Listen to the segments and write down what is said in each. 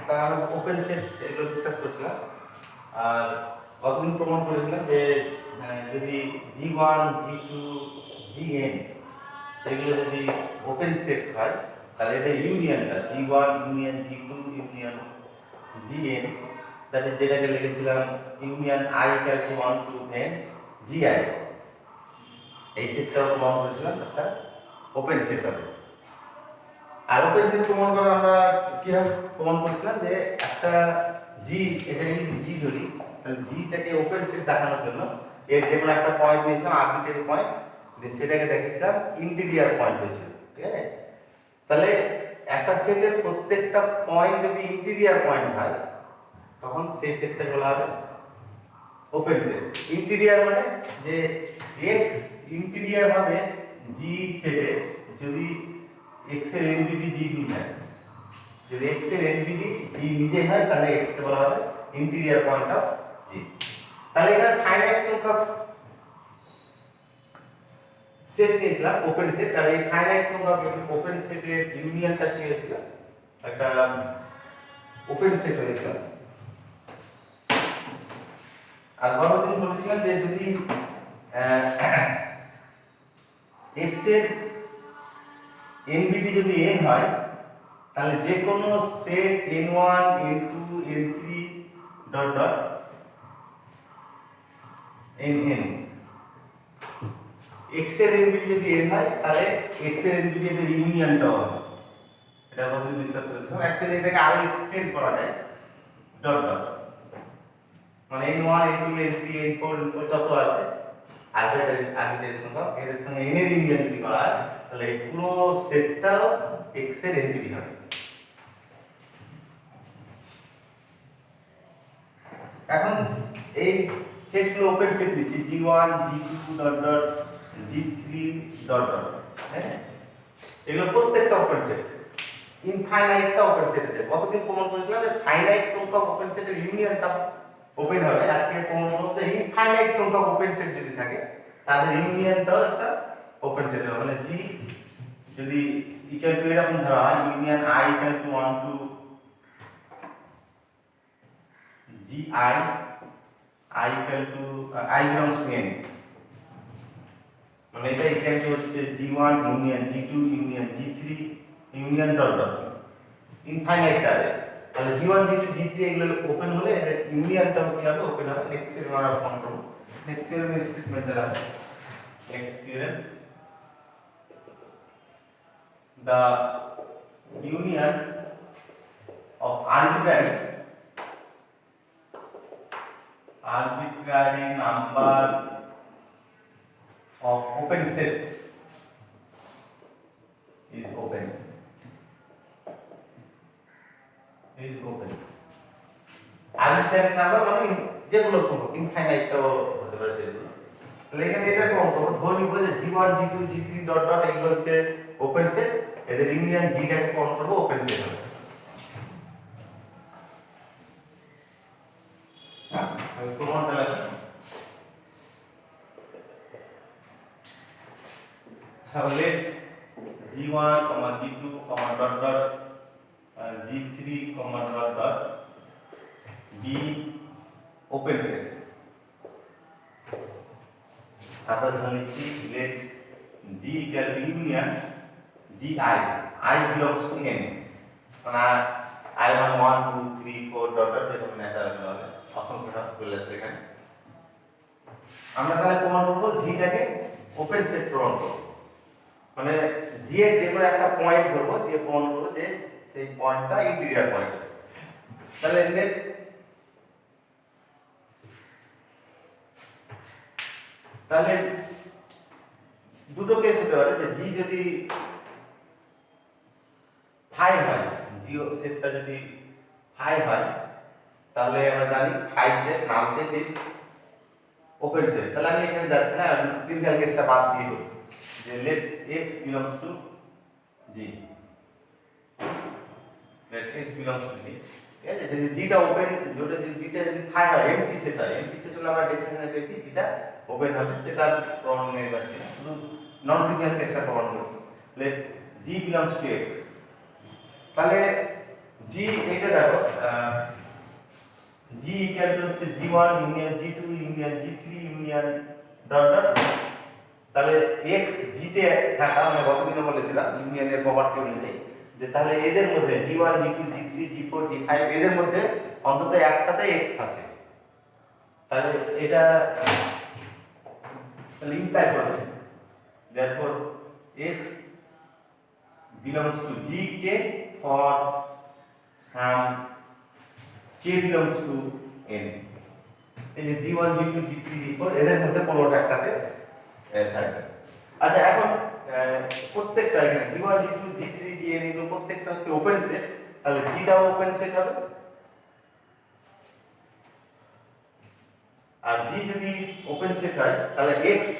তা আমরা open set এগুলো ডিসকাস করছিলাম। আর কতদিন প্রমাণ করেছিলাম যে যদি G1 G2 Gn এগুলো যদি ওপেন সেটস হয় তাহলে এদের ইউনিয়নটা G1 union G2 union Gn, that is যেটাকে লিখেছিলাম union I equal to 1 to n Gi, এই সেটটাও প্রমাণ করেছিলাম একটা ওপেন সেট হবে। আর ওপেন সেট প্রমাণ করা আমরা কিভাবে প্রমাণ করেছিলাম যে একটা জি, এটা যদি জি ধরি তাহলে জিটাকে ওপেন সেট দেখানোর জন্য এর যে কোনো একটা পয়েন্ট নিয়েছিলাম আরবিট্রারি পয়েন্ট, দিয়ে সেটাকে দেখিয়েছিলাম ইন্টিরিয়ার পয়েন্ট হয়েছিল, ঠিক আছে? তাহলে একটা সেটের প্রত্যেকটা পয়েন্ট যদি ইন্টিরিয়ার পয়েন্ট হয় তখন সেই সেটটা বলা হবে ওপেন সেট। ইন্টিরিয়ার মানে যে এক্স ইন্টিরিয়ার হবে জি সেটে যদি এক্স এর এনবিডি জি নিজে হয়, যদি এক্স এর এনবিডি জি নিজে হয় তাহলে এক্সকে বলা হবে ইন্টিরিয়ার পয়েন্ট অফ জি। তাহলে এখানে ফাইনাইট সংখ্যক সেট নিয়েছিলাম ওপেন সেট, আর এই ফাইনাইট সংখ্যক ওপেন সেটের ইউনিয়নটা কি হয়েছিল, একটা ওপেন সেট হয়েছিল। আর গতদিন বলেছিলাম যে যদি এক্স এর এনবিডি যদি n হয় তাহলে যে কোনো set n1 n2 n3 dot dot nn x এর এনবিডি যদি n হয় তাহলে x এর এনবিডি এর ইউনিয়নটা হবে। এটা আমাদের ডিসকাস করেছিলাম। অ্যাকচুয়ালি এটাকে আরো এক্সটেন্ড করা যায় ডট ডট, মানে n1 n2 n3 n4 যত আছে আরবিট্রারি সংখ্যা এদের সঙ্গে n এর ইউনিয়ন যদি করা হয় তাহলে এই পুরো সেটটাও x এর এনবিডি হবে। এখন এই সেটগুলো ওপেন সেট দিচ্ছি G1 G2 dot dot G3 dot dot, হ্যাঁ এগুলো প্রত্যেকটা ওপেন সেট। ইনফাইনাইটটা ওপেন সেট আছে। কতদিন প্রমাণ করেছিলাম যে ফাইনাইট সংখ্যক ওপেন সেটের ইউনিয়নটা ওপেন হবে। আজকে প্রমাণ করব যে ইনফাইনাইট সংখ্যক ওপেন সেট যদি থাকে তাদের ইউনিয়নটাও একটা ওপেন সেট হবে। মানে জি যদি ইকুয়াল টু এরকম ধরা হয় union I equal to 1 to Gi I equal to I belongs to n, মানে এটা ইকুয়াল টু হচ্ছে G1 union G2 union G3 union dot dot infinite আছে। তাহলে G1 G2 G3 এগুলো ওপেন হলে এদের ইউনিয়নটাও কি হবে, ওপেন হবে। নেক্সট থিওরেম আমরা ফর্ম করব। নেক্সট থিওরেম স্টেটমেন্টটা আছে next theorem, the union of arbitrary number of open sets is open. Arbitrary number মানে যে কোনো সংখ্যা, ইনফাইনাইটও হতে পারে সেগুলো। তাহলে এখানে এটা প্রমাণ করব, ধরে নিব যে G1 G2 G3 dot dot এগুলো হচ্ছে ওপেন সেট, এদের ইউনিয়ন জিটাকে প্রমাণ করব ওপেন সেট হবে। আমি প্রমাণটা লিখি। তাহলে G1, G2, dot dot G3, dot dot be open sets. তারপর ধরে নিচ্ছি let G equal to union Gi, I belongs to n, মানে I মানে 1 2 3 4 ডট ডট যেরকম ন্যাচারাল হবে অসংখ্যটা চলে আসছে এখানে। আমরা তাহলে প্রমাণ করব জিটাকে ওপেন সেট প্রমাণ করব, মানে জি এর যে কোনো একটা পয়েন্ট ধরবো দিয়ে প্রমাণ করব যে সেই পয়েন্টটা ইন্টিরিয়ার পয়েন্ট। তাহলে লেট তাহলে দুটো কেস হতে পারে যে জি যদি ফাই হয়, জি সেটটা যদি ফাই হয় তাহলে আমরা জানি phi set null set is open set. তাহলে আমি এখানে যাচ্ছি না, ট্রিভিয়াল কেসটা বাদ দিয়ে করছি যে let x belongs to g, let x belongs to g, ঠিক আছে? যদি জিটা ওপেন, যেটা যদি জিটা যদি ফাই হয় এমটি সেট হয়, এমটি সেট হলে আমরা ডেফিনেশনে পেয়েছি জিটা ওপেন হবে, সেটা প্রমাণ নিয়ে যাচ্ছি না, শুধু নন ট্রিভিয়াল কেসটা প্রমাণ করছি। let g belongs to x, তাহলে জি এটা দেখো জি ইকুয়াল টু হচ্ছে জি1 ইউনিয়ন জি2 ইউনিয়ন জি3 ইউনিয়ন ডট ডট। তাহলে এক্স জিতে থাকা মানে গতদিনে বলেছিলাম ইউনিয়নের প্রপার্টি অনুযায়ী যে তাহলে এদের মধ্যে জি1 জি2 জি3 জি4 জি5 এদের মধ্যে অন্তত একটাতে এক্স আছে। তাহলে এটা লিঙ্ক টাইপ হবে therefore x belongs to gk for some k belongs to n। এই যে জি1 জি2 জি3 জি4 এদের মধ্যে কোনোটা একটাতে থাকবে। আচ্ছা এখন প্রত্যেকটা এখানে জি1 জি2 জি3 জিএন এগুলো প্রত্যেকটা হচ্ছে ওপেন সেট, তাহলে জিটাও ওপেন সেট হবে। আর জি যদি ওপেন সেট হয় তাহলে এক্স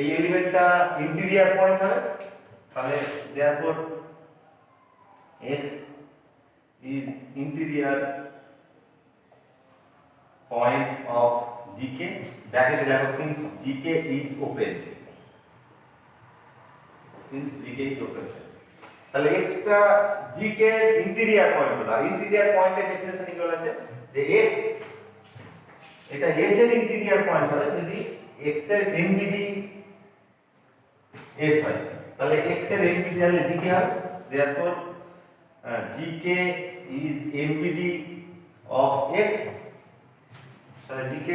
এই এলিমেন্টটা ইন্টিরিয়ার পয়েন্ট হবে, তাহলে therefore x is interior point of gk ব্র্যাকেটে লেখো since gk is open, since gk is open তাহলে x টা gk ইন্টিরিয়ার পয়েন্ট হলো। আর ইন্টিরিয়ার পয়েন্টের ডেফিনেশন কি বলা আছে যে x এটা s এর ইন্টিরিয়ার পয়েন্ট হবে যদি x এর এনবিডি s হয়, তাহলে x এর এনবিডি তাহলে gk হবে। therefore gk is nbd of x, তাহলে gk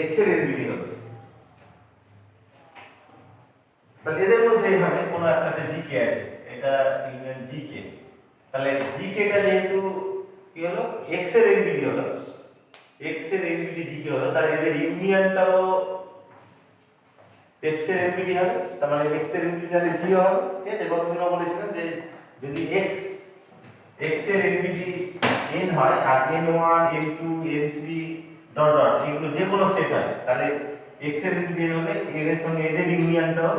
x এর nbd হবে। তাহলে এদের মধ্যে এইভাবে কোনো একটাতে gk আছে, এটা ইউনিয়ন gk, তাহলে gk টা যেহেতু কি হলো x এর nbd হলো, x এর nbd gk হলো, তাহলে এদের ইউনিয়নটাও x এর nbd হবে, তার মানে x এর nbd তাহলে 0 হবে। ঠিক আছে, গতদিনও বলেছিলাম যে যদি x এর nbd n হয় আর n1 n2 n3 dot dot এগুলো যে কোনো সেট হয়, তাহলে x এর nbd n হলে এর সঙ্গে এদের ইউনিয়নটাও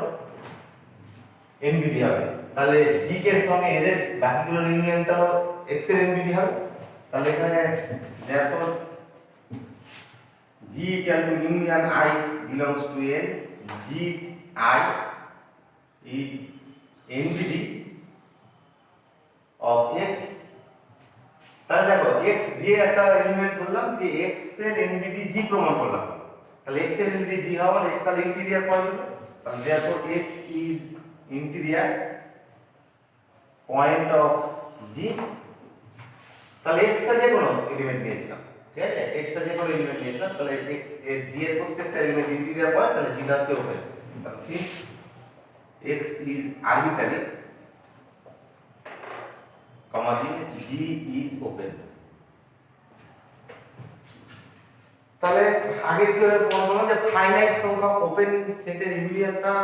nbd হবে। তাহলে gk এর সঙ্গে এদের বাকিগুলোর ইউনিয়নটাও x এর nbd হবে। তাহলে এখানে therefore g equal to union I belongs to n, g I is nbd of x। তাহলে দেখো x যে একটা এলিমেন্ট ধরলাম যে x এর nbd g প্রমাণ করলাম, তাহলে x এর nbd g হওয়ার x তাহলে ইন্টিরিয়ার পয়েন্ট হলো, তাহলে therefore x is interior point of g। তাহলে x টা যে কোনো এলিমেন্ট নিয়েছিলাম, ঠিক আছে, x টা যে কোনো এলিমেন্ট নিয়েছিলাম, তাহলে x এর g এর প্রত্যেকটা এলিমেন্ট ইন্টিরিয়ার পয়েন্ট, তাহলে g টা হচ্ছে ওপেন। তাহলে since x is arbitrary comma g is open। তাহলে আগের থিওরেমে প্রমাণ করলাম যে ফাইনাইট সংখ্যক ওপেন সেটের ইউনিয়নটা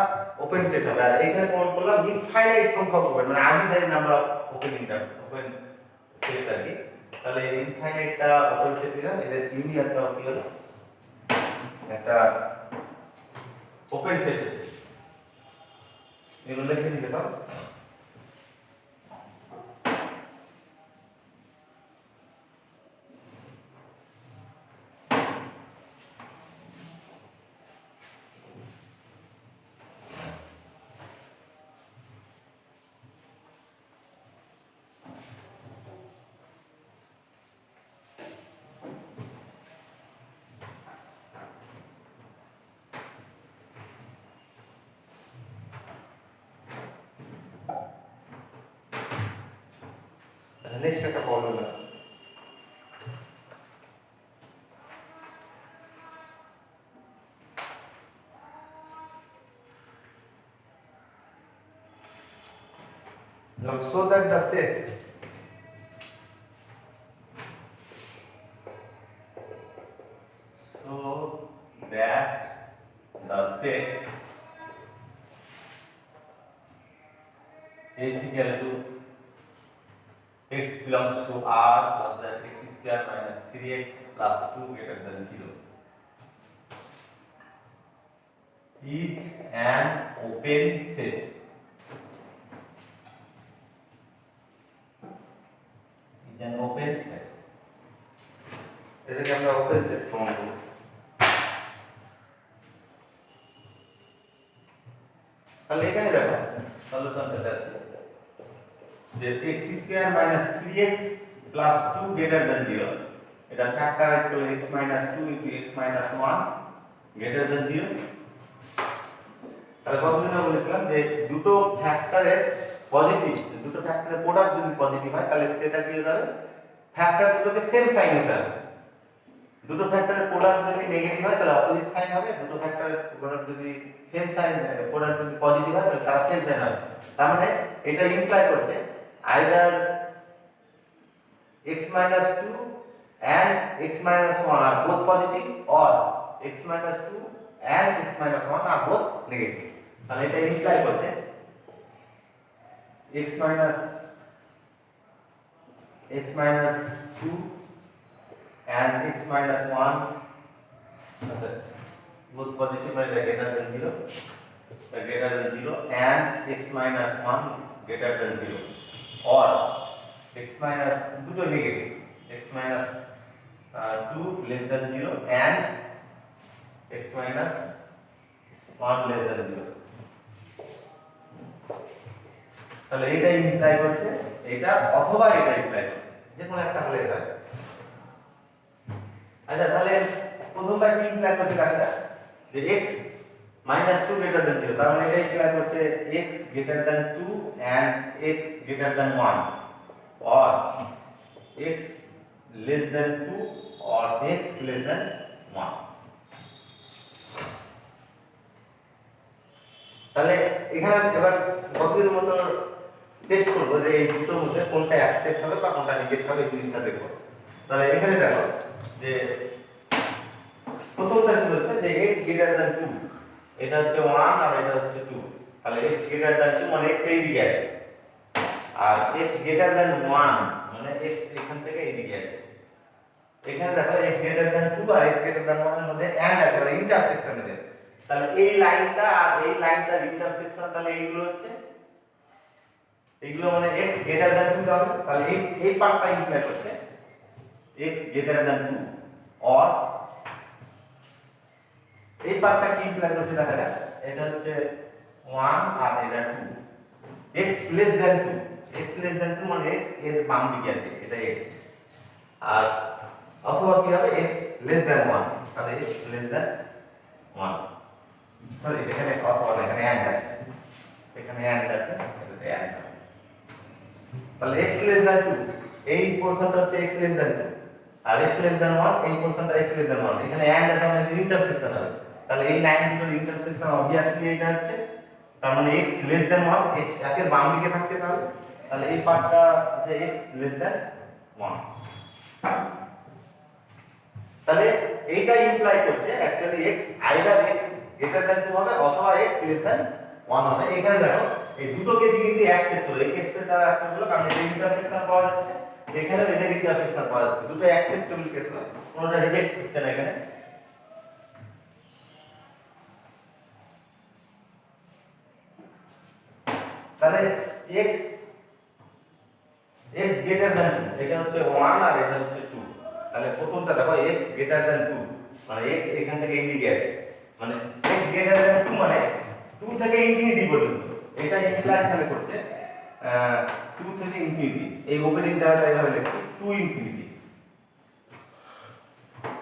ওপেন সেট হবে, আর এখানে প্রমাণ করলাম ইনফাইনাইট সংখ্যক ওপেন মানে arbitrary number of open open sets আর কি। তাহলে ইনফাইনাইটটা ওপেন সেট নিলাম, এদের ইউনিয়নটা কি হলো একটা ওপেন সেট হচ্ছে। এগুলো লিখে নিবে সব। নেক্সট একটা formula now so that the set so that the set is equal to x belongs to R such that x square minus 3x plus 2 greater than 0 is an open set। is an open set। এটাকে আমরা open set প্রমাণ করব। তাহলে এখানে দেখো সলিউশনটা আছে যে x square minus 3x plus 2 greater than 0, এটা ফ্যাক্টরাইজ করলে x minus 2 into x minus 1 greater than 0। তাহলে কতদিন বলেছিলাম যে দুটো ফ্যাক্টরের পজিটিভ, দুটো ফ্যাক্টরের প্রোডাক্ট যদি পজিটিভ হয় তাহলে সেটা কি হয়ে যাবে, ফ্যাক্টর দুটোকে সেম সাইন হতে হবে। দুটো ফ্যাক্টরের প্রোডাক্ট যদি নেগেটিভ হয় তাহলে অপোজিট সাইন হবে, দুটো ফ্যাক্টরের প্রোডাক্ট যদি সেম সাইন, প্রোডাক্ট যদি পজিটিভ হয় তাহলে তারা সেম সাইন হবে। তার মানে এটা ইমপ্লাই করছে either x minus 2 and x minus 1 are both positive or x minus 2 and x minus 1 are both negative। তাহলে এটা ইমপ্লাই করছে x minus 2 and x minus 1 both positive or greater than 0 and x minus 1 greater than 0 or x minus দুটো negative, x minus 2 less than 0 and x minus 1 less than 0। তাহলে এটা imply করছে এটা অথবা এটা ইমপ্লাই করছে, যে কোনো একটা হলে হয়। আচ্ছা তাহলে প্রথমটা কি ইমপ্লাই করছে দেখা যাক, যে x minus 2 greater than 0, তার মানে এটা ইমপ্লাই করছে x greater than 2 and x greater than 1 or x less than 2 or x less than 1। তাহলে এখানে এবার কতদিনের মতো টেস্ট করবো যে এই দুটোর মধ্যে কোনটা অ্যাকসেপ্ট হবে বা কোনটা রিজেক্ট হবে, এই জিনিসটা দেখবো। তাহলে এখানে দেখো যে প্রথমটা কি হচ্ছে যে x greater than 2, এটা হচ্ছে 1 আর এটা হচ্ছে 2। তাহলে x greater than 2 মানে x এই দিকে আছে, আর x greater than 1 মানে x এখান থেকে এই দিকে আছে। এখানে দেখো x greater than 2 আর x greater than 1 এর মধ্যে এন্ড আছে, মানে ইন্টারসেকশন আছে। তাহলে এই লাইনটা আর এই লাইনটার ইন্টারসেকশন, তাহলে এইগুলো হচ্ছে, এইগুলো মানে x greater than 2 তাহলে এই পার্টটা ইমপ্লাই করছে x greater than 2 or এই পার্টটা কি ইমপ্লাই করছে দেখা যাক, এটা হচ্ছে 1 আর এটা 2। x less than 2, x less than 2 মানে x এর বাম দিকে আছে, এটা x। আর অথবা কি হবে x less than 1, তাহলে x less than 1, সরি এখানে অথবা এখানে এন্ড আছে, এখানে এন্ড আছে, এটাতে এন্ড হবে। তাহলে x less than 2 এই পোরশনটা হচ্ছে x less than 2 আর x less than 1 এই পোরশনটা x less than 1, এখানে এন্ড আছে মানে ইন্টারসেকশন হবে। তাহলে এই লাইন দুটোর ইন্টারসেকশন অবভিয়াসলি এটা হচ্ছে, তার মানে x less than 1, x একের বাম দিকে থাকছে, তাহলে তাহলে এই পার্টটা হচ্ছে x less than 1। তাহলে এইটা ইমপ্লাই করছে actually x either x greater than 2 হবে অথবা x less than 1 হবে। এখানে দেখো এই দুটো কেসই কিন্তু অ্যাকসেপ্ট হলো, এই কেসটা একটা হলো কারণ এদের ইন্টারসেকশন পাওয়া যাচ্ছে, এখানেও এদের ইন্টারসেকশন পাওয়া যাচ্ছে, দুটো অ্যাকসেপ্টেবল কেস না, কোনোটা রিজেক্ট হচ্ছে না এখানে। তাহলে x greater than 2 এটা হচ্ছে 1 আর এটা হচ্ছে 2। তাহলে প্রথমটা দেখো x greater than 2 মানে x এখান থেকে এই দিকে আছে, মানে x greater than 2 মানে 2 থেকে ইনফিনিটি পর্যন্ত, এটা ইমপ্লাই এখানে করছে 2 থেকে ইনফিনিটি, এই ওপেন ইন্টারভ্যালটা এইভাবে লিখছি 2 ইনফিনিটি।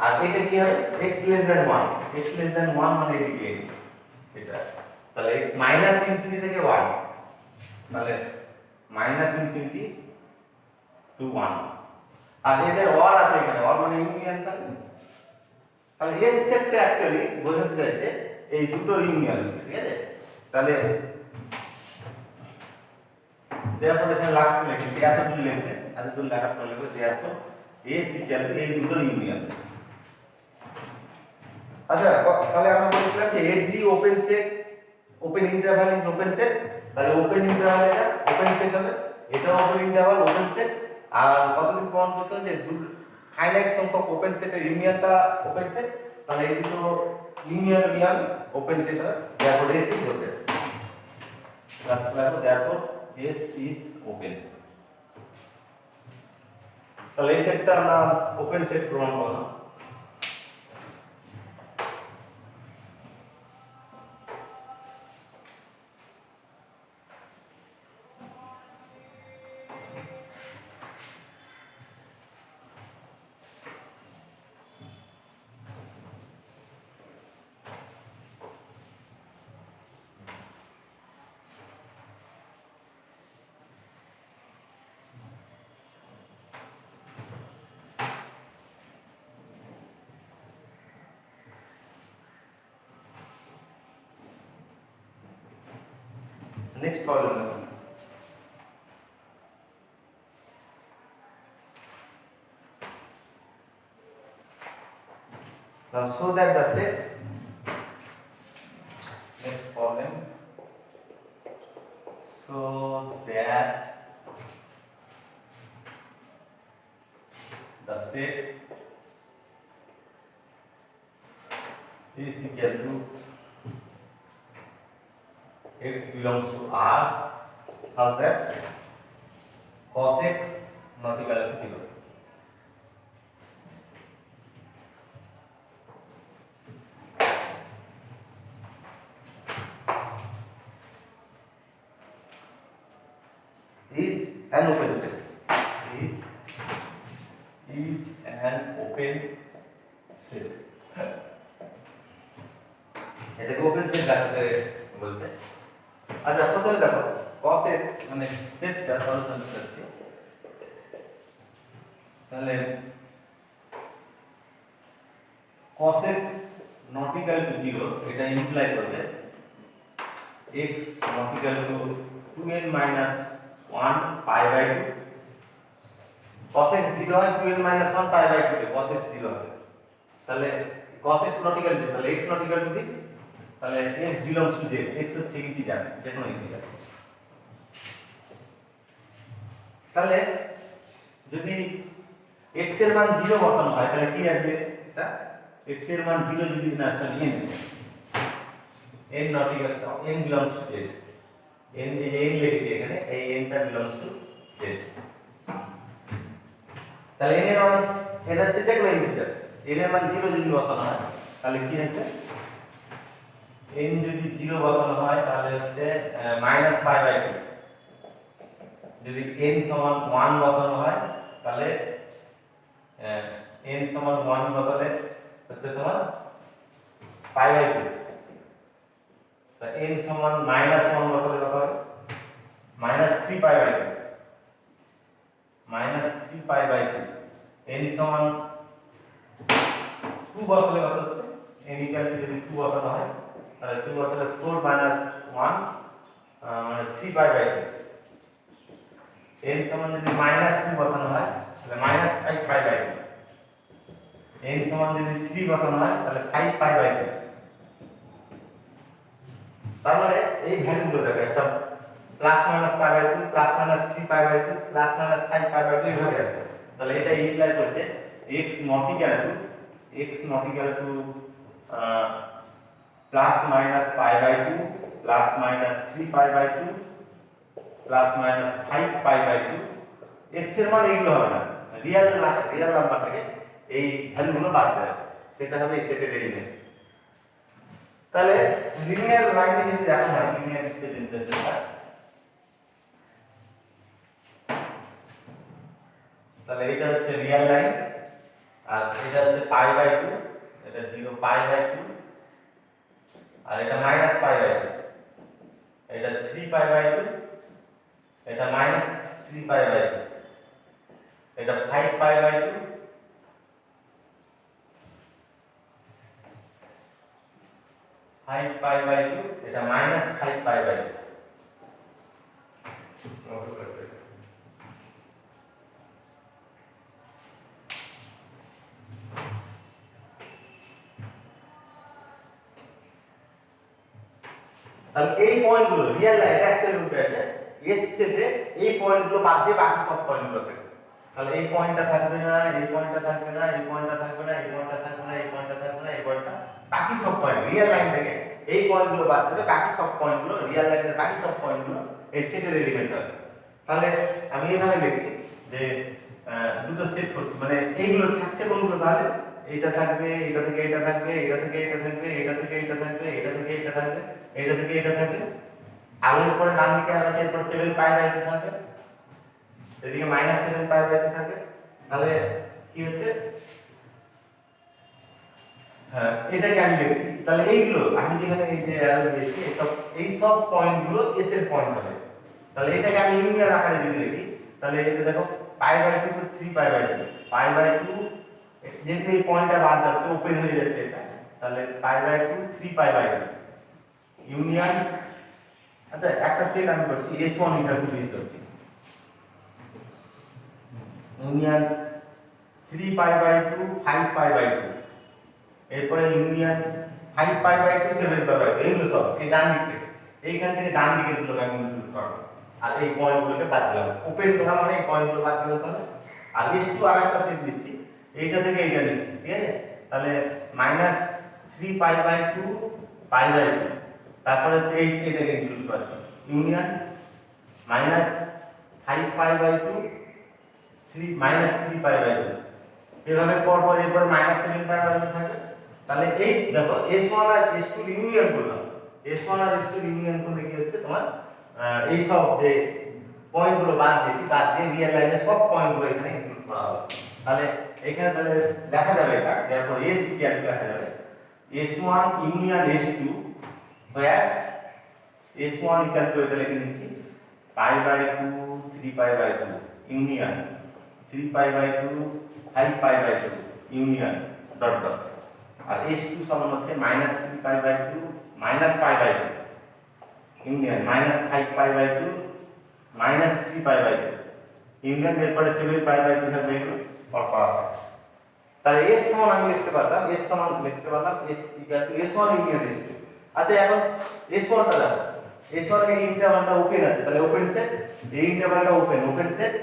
আর এটা কি হবে x less than 1, x less than 1 মানে এদিকে x, এটা তাহলে x মাইনাস ইনফিনিটি থেকে 1, তাহলে মাইনাস ইনফিনিটি টু 1। আর এদের অর আছে এখানে, অর মানে ইউনিয়ন। তাহলে এস সেটটা অ্যাকচুয়ালি বোঝাতে চাইছে এই দুটোর ইউনিয়ন, ঠিক আছে। তাহলে দেয়ারফর এখানে লাস্ট লিখি, এতটুকু লিখবে, এতটুকু লেখার পর লিখবে দেয়ারফর এস ইকুয়াল টু এই দুটোর ইউনিয়ন। আচ্ছা তাহলে আমরা বলেছিলাম যে every open set, open interval is open set, তাহলে ওপেন ইন্টারভাল এটা ওপেন সেট হবে, এটাও ওপেন ইন্টারভাল ওপেন সেট। আর কতদিন প্রমাণ করছিলাম যে ফাইনাইট সংখ্যক ওপেন সেটের ইউনিয়নটা ওপেন সেট, তাহলে এই দুটো ইউনিয়ন ওপেন সেট হবে, therefore S is open। Last লাগবে therefore S is open। তাহলে এই সেটটা আমরা ওপেন সেট প্রমাণ করলাম। Next problem. Now show that the set. Next problem. So that the set is equal to x belongs to R such that cos x not equal to 0. Is an open set. Is an open set. এটাকে open set দেখাতে বলছে। আচ্ছা প্রথমে দেখো cos x মানে সেটটা solution করতে তাহলে cos x not equal to 0 এটা ইমপ্লাই করবে x not equal to 2n minus 1 pi by 2 cos x 0 হয় 2n minus 1 pi by 2 cos x 0 হবে তাহলে cos x not equal to তাহলে x not equal to this তাহলে x belongs to z x হচ্ছে integer যে কোনো integer তাহলে যদি x এর মান 0 বসানো হয় তাহলে কি আসবে এটা x এর মান 0 যদি না sorry n not equal to n belongs to z n যে n লিখেছি এখানে এই n টা belongs to z তাহলে n এর মান n হচ্ছে যে কোনো ইন্টিজার n এর মান 0 যদি বসানো হয় তাহলে কি হবে n যদি 0 বসানো হয় তাহলে হচ্ছে -π/2 যদি n সমান 1 বসানো হয় তাহলে n সমান 1 বসালে হচ্ছে তোমার π/2 তা n সমান -1 বসালে কত হবে -3π/2 -3π/2 n সমান 2 বসালে কত হচ্ছে n ইকুয়াল টু যদি 2 বসানো হয় তাহলে 2 বসালে 4 1 মানে 3π/2 n সমান যদি -2 বসানো হয় তাহলে -5π/2 n সমান যদি 3 বসানো হয় তাহলে 5π/2 তার মানে এই ভ্যালুগুলো দেখো একটা +-π/2 +-3π/2 +-5π/2 এইভাবে আসবে তাহলে এটা ইমপ্লাই করছে x not equal to +-π/2 +-3π/2 +-5π/2 x এর মান এইগুলো হবে না রিয়েল নাম্বার থেকে এই ভ্যালুগুলো বাদ যাবে সেটা হবে এই সেটের এলিমেন্ট তাহলে লিনিয়ার লাইনে যদি দেখা হয় লিনিয়ার রিপ্রেজেন্টেশনটা তাহলে এটা হচ্ছে রিয়েল লাইন আর এটা হচ্ছে π/2 এটা 0π/2 আর এটা -π/2 এটা 3π/2 এটা -3π/2 এটা 5π/2 5π/2 এটা -5π/2 তাহলে এই পয়েন্টগুলো রিয়েল লাইন অ্যাকচুয়ালি বলতে আছে এস সেটে এই পয়েন্টগুলো বাদ দিয়ে বাকি সব পয়েন্টগুলো থাকবে তাহলে এই পয়েন্টটা থাকবে না এই পয়েন্টটা থাকবে না এই পয়েন্টটা থাকবে না এই পয়েন্টটা থাকবে না এই পয়েন্টটা থাকবে না এই পয়েন্টটা বাকি সব পয়েন্ট রিয়েল লাইন থেকে এই পয়েন্টগুলো বাদ দিলে বাকি সব পয়েন্টগুলো রিয়েল লাইনের বাকি সব পয়েন্টগুলো এই সেটের এলিমেন্ট হবে তাহলে আমি এইভাবে লিখছি যে দুটো সেট করছি মানে এইগুলো থাকছে কোনগুলো তাহলে এইটা থাকবে এটা থেকে এটা থাকবে এটা থেকে এটা থাকবে এটা থেকে এটা থাকবে এটা থেকে এটা থাকবে এটা থেকে এটা থাকবে আগের পরে ডান দিকে আছে এরপর 7π/2 থাকবে এদিকে -7π/2 থাকবে তাহলে কি হচ্ছে হ্যাঁ এটাকে আমি দেখছি তাহলে এইগুলো আমি যেখানে এই যে অ্যারো দিয়েছি এই সব পয়েন্টগুলো এস এর পয়েন্ট হবে তাহলে এটাকে আমি ইউনিয়ন আকারে যদি লিখি তাহলে এটা দেখো π/2 তো 3π/2 π/2 যেহেতু এই পয়েন্টটা বাদ যাচ্ছে ওপেন হয়ে যাচ্ছে এটা তাহলে π/2 3π/2 ইউনিয়ন আচ্ছা একটা সেট আমি করছি S1 ইকুয়াল টু দিস ধরছি union 3 pi by 2 5 pi by 2 এরপরে union 5 pi by 2 7 pi by 2 এগুলো সব এই ডান দিক থেকে এইখান থেকে ডান দিকের গুলোকে আমি ইনক্লুড করব আর এই পয়েন্টগুলোকে বাদ দিলাম ওপেন করা মানে এই পয়েন্টগুলো বাদ দিলাম তাহলে আর S2 আরেকটা সেট দিচ্ছি এইটা থেকে এইটা নিচ্ছি ঠিক আছে তাহলে -3 পাই বাই 2 পাই বাই 2 তারপরে হচ্ছে এইটাকে ইনক্লুড করছি union -5 pi by 2 3 pi by 2 এভাবে পরপর এরপরে -7 পাই বাই 2 থাকবে তাহলে এই দেখো S1 আর S2 ইউনিয়ন করলাম S1 আর S2 ইউনিয়ন করলে কি হচ্ছে তোমার এই সব যে পয়েন্টগুলো বাদ দিয়েছি বাদ দিয়ে রিয়েল লাইনে সব পয়েন্টগুলো এখানে ইনক্লুড করা হবে তাহলে এখানে তাহলে লেখা যাবে এটা তারপর S ইকুয়াল টু লেখা যাবে S1 union S2 where S1 equal two এটা লিখে নিচ্ছি pi by 2 3 pi by 2 union 3 pi by 2 5 pi by 2 union dot dot আর S2 সমান হচ্ছে -3 pi by 2 pi by 2 union -5 pi by 2 -3 pi by 2 union এরপরে 7 pi by 2 থাকবে এগুলো পরপর আছে তাহলে S সমান আমি লিখতে পারলাম S সমান লিখতে পারলাম S equal to S1 union S2 আচ্ছা এখন S1 টা দেখো S1 এর ইন্টারভালটা ওপেন আছে তাহলে ওপেন সেট এই ইন্টারভালটা ওপেন সেট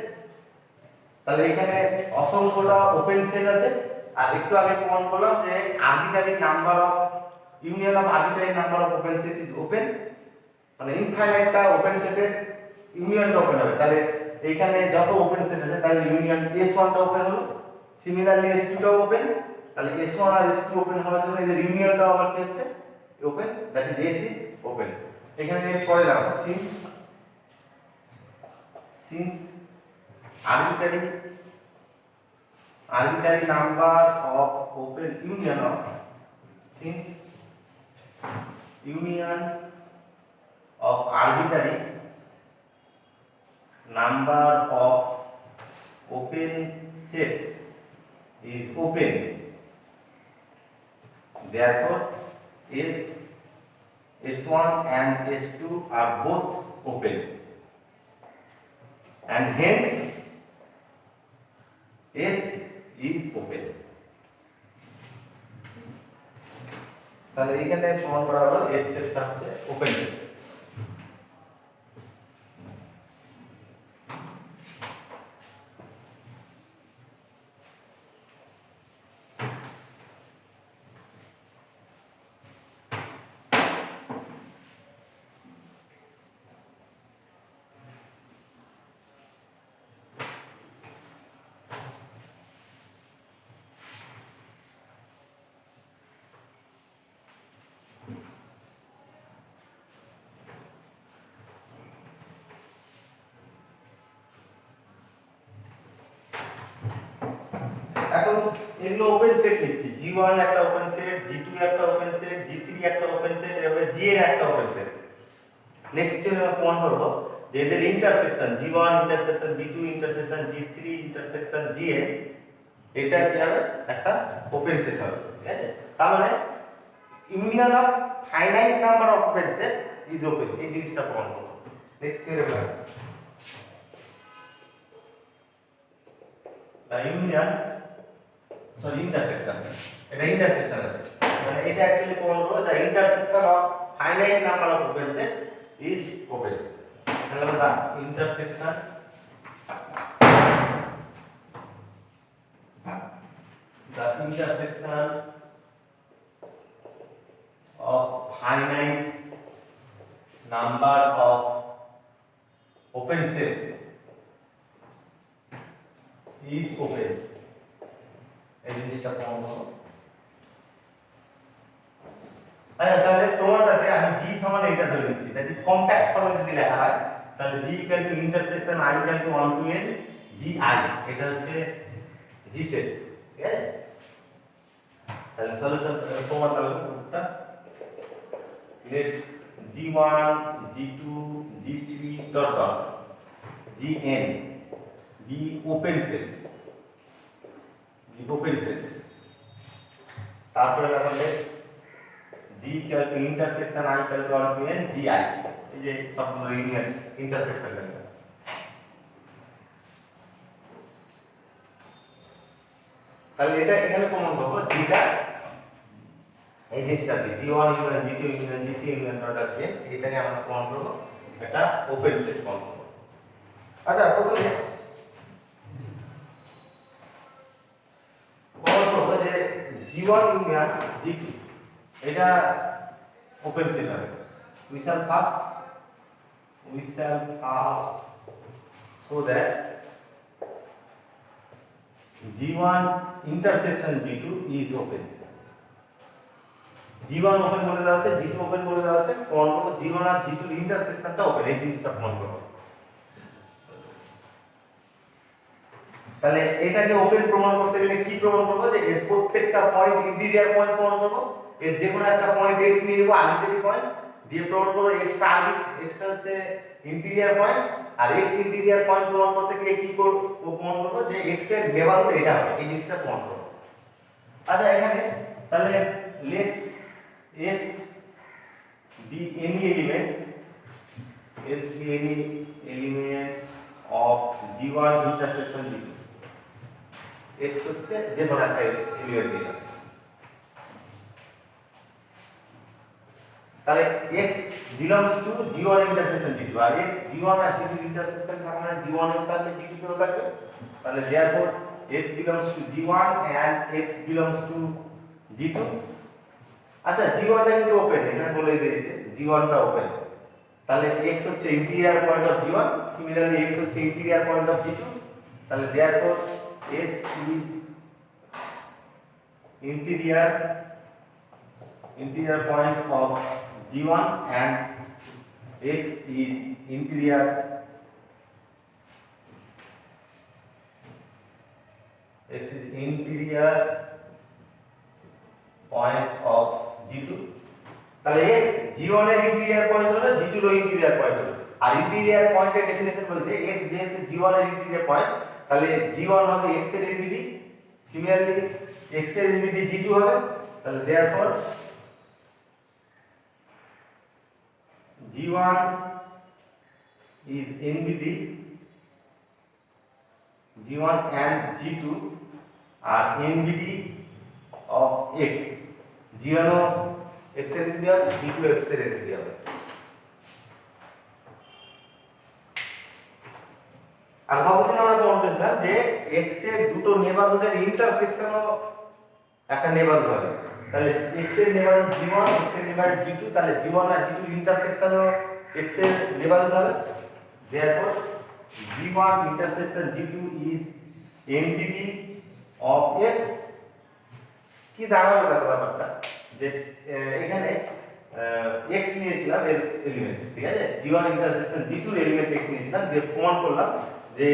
তাহলে এখানে অসংখ্যটা ওপেন সেট আছে আর একটু আগে প্রমাণ করলাম যে arbitrary number of union of arbitrary number of open set is open মানে ইনফাইনাইটটা ওপেন সেটের ইউনিয়নটা ওপেন হবে তাহলে এইখানে যত ওপেন সেট আছে তাহলে ইউনিয়ন S1 টা ওপেন হলো সিমিলারলি S2 টাও ওপেন তাহলে S1 আর S2 ওপেন হওয়ার জন্য এদের ইউনিয়নটা আবার কি হচ্ছে open that is S is open এখানে পরে লাগা since arbitrary number of open union of since union of arbitrary number of open sets is open therefore S1 and S2 are both open and hence S is open তাহলে এখানে প্রমাণ করা হলো S সেটটা হচ্ছে ওপেন সেট এখন এগুলো open set নিচ্ছি G1 একটা ওপেন সেট G2 একটা ওপেন সেট G3 একটা ওপেন সেট এভাবে Gn একটা ওপেন সেট নেক্সট যে আমরা প্রমাণ করব যে এদের intersection G1 intersection G2 intersection G3 intersection Gn এটা কি হবে একটা ওপেন সেট হবে ঠিক আছে তার মানে union of finite number of open set is open এই জিনিসটা প্রমাণ করব next theorem the union sorry intersection এটা ইন্টারসেকশন আছে মানে এটা অ্যাকচুয়ালি প্রমাণ করব যে intersection of finite number of open set is open তাহলে আমরা intersection the intersection of finite number of open sets is open এই জিনিসটা প্রমাণ করব আচ্ছা তাহলে প্রমাণটাতে আমি G সমান এটা ধরে নিচ্ছি দ্যাট ইজ কম্প্যাক্ট ফর্মে যদি লেখা হয় তাহলে G equal to intersection I equal to 1 to n GI এটা হচ্ছে G সেট ঠিক আছে তাহলে সলিউশন প্রমাণটা হলো পুরোটা let G1 G2 G3 dot dot Gn be open sets তারপরে তাহলে G equal to intersection I equal to 1 to n GI এই যে সবগুলো ইউনিয়ন ইন্টারসেকশন লেখা। তাহলে এটা এখানে প্রমাণ করবো যেটা এই জিনিসটাকে জি1 ইউনিয়ন জি2 ইউনিয়ন জি3 ইউনিয়ন ডট জেন, এটাকে আমরা প্রমাণ করবো এটা ওপেন সেট প্রমাণ করবো। আচ্ছা, প্রথমে প্রমাণ করবো যে জি1 ইউনিয়ন জি2 এটা ওপেন সেট হবে। we shall first show that G1 intersection G2 is open. G1 open বলে দেওয়া আছে, G2 ওপেন বলে দেওয়া আছে, প্রমাণ করব G1 আর G2 এর ইন্টারসেকশনটা ওপেন, এই জিনিসটা প্রমাণ করব। তাহলে এটাকে ওপেন প্রমাণ করতে গেলে কি প্রমাণ করব, যে এর প্রত্যেকটা পয়েন্ট ইন্টিরিয়ার পয়েন্ট প্রমাণ করব। এর যে কোনো একটা পয়েন্ট x নিয়ে নেব, আরবিট্রারি পয়েন্ট দিয়ে প্রমাণ করব x টা হচ্ছে ইন্টিরিয়ার পয়েন্ট, আর x ইন্টিরিয়ার পয়েন্ট প্রমাণ করতে গিয়ে কি করব, প্রমাণ করব যে x এর নেবারহুড এটা হবে, এই জিনিসটা প্রমাণ করব। আচ্ছা, এখানে তাহলে let x be any element of G1 intersection G2, x হচ্ছে যে কোনো একটা এলিমেন্ট দিলাম। তাহলে x belongs to G1 intersection G2, R x G1 R G2 intersection থাকা মানে G1 এও থাকবে G2 তেও থাকবে। তাহলে therefore x belongs to G1 and x belongs to G2। আচ্ছা, G1 টা কিন্তু ওপেন, এখানে বলে দিয়েছে G1 টা ওপেন। তাহলে x হচ্ছে interior point of G1, similarly x হচ্ছে ইন্টিরিয়ার পয়েন্ট অফ G2। তাহলে therefore x is interior point of G1 and x is interior point of G2। তাহলে x G1 এর ইন্টিরিয়ার পয়েন্ট হলো, G2 এর interior point হলো। আর interior পয়েন্টের definition বলছে x যেহেতু G1 এর ইন্টিরিয়ার পয়েন্ট, তাহলে G1 হবে x এর এলবিডি, সিমিলারলি x এর এলবিডি G2 হবে। তাহলে therefore G1 is NBD, G1 and G2 are NBD of x, G1 x এর এলবিডি হবে, G2 x এর এলবিডি হবে। আর কতদিন আমরা প্রমাণ করেছিলাম যে x এর দুটো নেবারহুডের ইন্টারসেকশনও একটা নেবারহুড হবে। তাহলে x এর নেবারহুড G1, x এর নেবারহুড G2, তাহলে G1 আর G2 ইন্টারসেকশনও x এর নেবারহুড হবে। therefore G1 intersection G2 is NBD of x। কি দাঁড়ালো দেখো ব্যাপারটা, যে এখানে x নিয়েছিলাম এর এলিমেন্ট, ঠিক আছে, G1 intersection G2 এর এলিমেন্ট x নিয়েছিলাম, দিয়ে প্রমাণ করলাম যে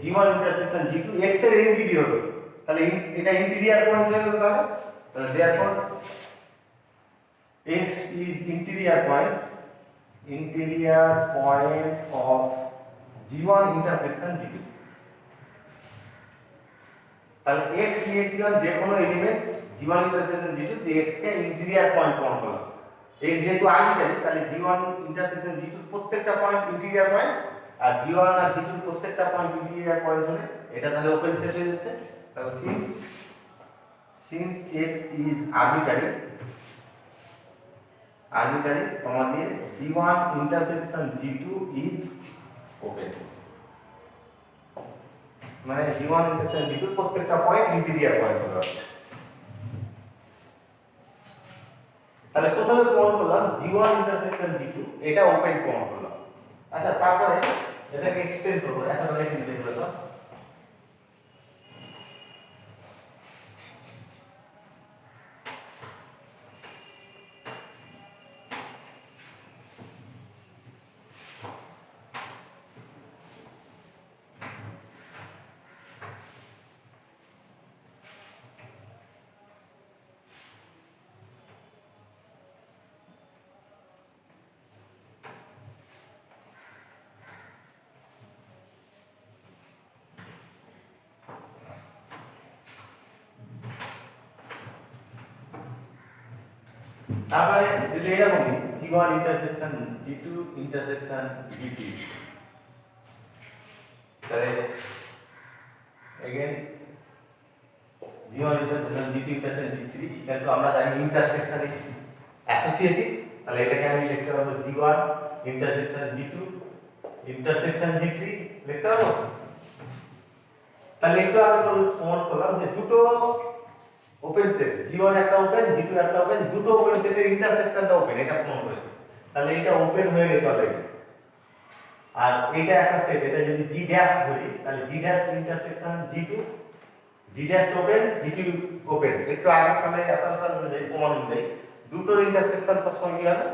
G1 intersection G2 x এর NBD হলো। তাহলে এটা ইন্টিরিয়ার পয়েন্ট হয়ে গেল। তাহলে therefore x is interior point of G1 intersection G2। তাহলে x নিয়েছিলাম যে কোনো এলিমেন্ট G1 intersection G2, দিয়ে x কে ইন্টিরিয়ার পয়েন্ট প্রমাণ করলাম। x যেহেতু আরবিট্রারি, তাহলে G1 intersection G2 প্রত্যেকটা পয়েন্ট ইন্টিরিয়ার পয়েন্ট, আর G1 আর G2 প্রত্যেকটা পয়েন্ট ইন্টিরিয়ার পয়েন্ট হলে এটা তাহলে ওপেন সেট হয়ে যাচ্ছে। তাহলে since x is arbitrary কমা দিয়ে G1 intersection G2 is open, মানে G1 intersection G2 প্রত্যেকটা পয়েন্ট ইন্টিরিয়ার পয়েন্ট হবে। তাহলে প্রথমে প্রমাণ করলাম G1 intersection G2 এটা ওপেন প্রমাণ করলাম। আচ্ছা, তারপরে এটাকে এক্সটেন্ড করব, এতটা লিখে দিলে তো। তারপরে যদি এরকমই G1 intersection G2 intersection G3, তাহলে again G1 intersection G2 intersection G3 equal to আমরা জানি ইন্টারসেকশন ইজ অ্যাসোসিয়েটিভ, তাহলে এটাকে আমি লিখতে পারবো G1 intersection G2 intersection G3 লিখতে পারবো। তাহলে একটু আগে প্রমাণ করলাম যে দুটো ওপেন সেট G1 একটা ওপেন G2 একটা ওপেন, দুটো ওপেন সেটের ইন্টারসেকশনটা ওপেন, এটা প্রমাণ করেছি। তাহলে এটা ওপেন হয়ে গেছে অলরেডি। আর এটা একটা সেট, এটা যদি G ড্যাশ ধরি তাহলে G dash intersection G2, G dash open G2 open. একটু আগে তাহলে অ্যাসাম্পশন অনুযায়ী প্রমাণ অনুযায়ী দুটোর ইন্টারসেকশন সবসময় কি হবে?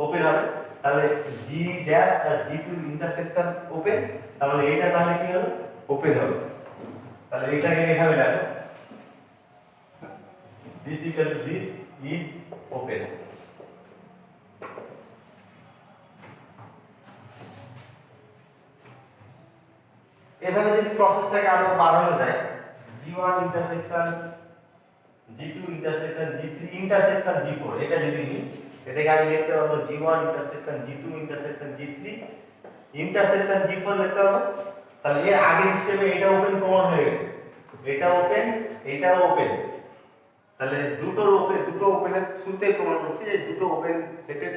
ওপেন হবে। তাহলে G ড্যাশ আর G2 ইন্টারসেকশন ওপেন, তাহলে এটা তাহলে কি হবে? ওপেন হবে। তাহলে এটাকে এভাবে লেখো, this equal to this is open. এভাবে যদি প্রসেসটাকে আরো বাড়ানো যায়, G1 intersection G2 intersection G3 intersection G4, এটা যদি নিই এটাকে আমি লিখতে পারবো G1 intersection G2 intersection G3 intersection G4 লিখতে পারবো। তাহলে এর আগের স্টেপে এটা ওপেন প্রমাণ হয়ে গেছে, এটা ওপেন এটাও ওপেন। তাহলে দুটো ওপেনের শুরুতেই প্রমাণ করছি যে দুটো ওপেন সেটের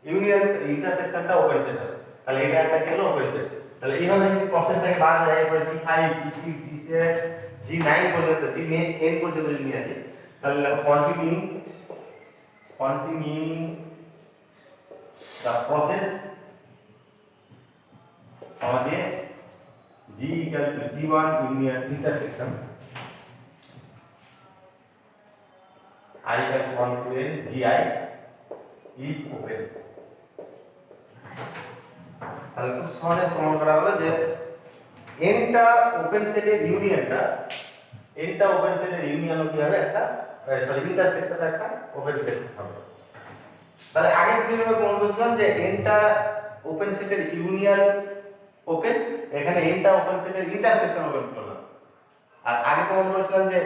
ইউনিয়ন ইন্টারসেকশনটা ওপেন সেট হবে। তাহলে এটা একটা গেল ওপেন সেট। তাহলে এইভাবে যদি প্রসেসটাকে বাড়ানো যায়, এরপরে G5 G6 G7 G9 পর্যন্ত Gn পর্যন্ত যদি নিয়ে আসি, তাহলে কন্টিনিউইং দ্য প্রসেস আমাদের G equal to G1 union intersection I can conclude GI is open. তাহলে খুব সহজে প্রমাণ করা হলো যে nটা ওপেন সেটের ইউনিয়নটা কি হবে? একটা ইন্টারসেকশন একটা ওপেন সেট হবে। তাহলে আগে যেভাবে প্রমাণ করেছিলাম যে nটা ওপেন সেটের ইউনিয়ন ওপেন, এখানে nটা ওপেন সেটের ইন্টারসেকশন ওপেন করলাম। আর আগে প্রমাণ করেছিলাম যে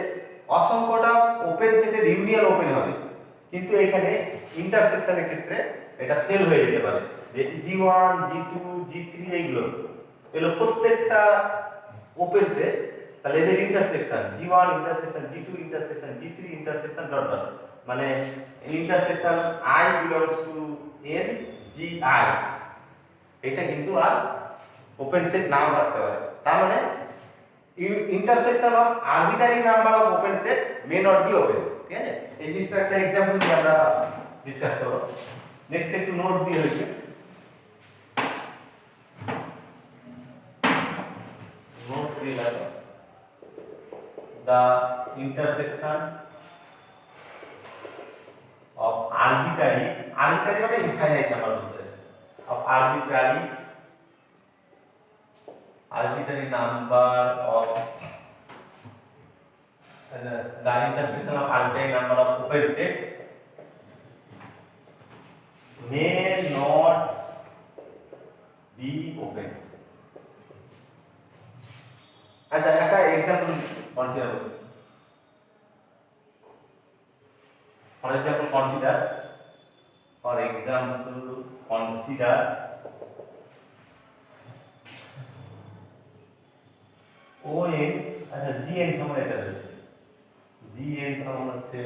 অসংখ্যটা ওপেন সেটের ইউনিয়ন ওপেন হবে, কিন্তু এখানে ইন্টারসেকশনের ক্ষেত্রে এটা ফেল হয়ে যেতে পারে। যে G1 G2 G3 এগুলো প্রত্যেকটা ওপেন সেট, তাহলে এদের intersection G1 intersection G2 intersection G3 intersection dot dot, মানে intersection I belongs to n GI, এটা কিন্তু আর ওপেন সেট নাও থাকতে পারে। তার মানে intersection of arbitrary number of open set may not be open, ঠিক আছে? এই জিনিসটা একটা एग्जांपल দিয়ে আমরা ডিসকাস করব। নেক্সট একটু নোট দিয়ে হয়েছে, নোট দিয়ে লাগবে the intersection of arbitrary মানে infinite number of arbitrary number of the intersection of arbitrary number of open sets may not be open. আচ্ছা একটা एग्जांपल কনসিডার করুন। For example consider ON, আচ্ছা GN সমান এটা রয়েছে, GN সমান হচ্ছে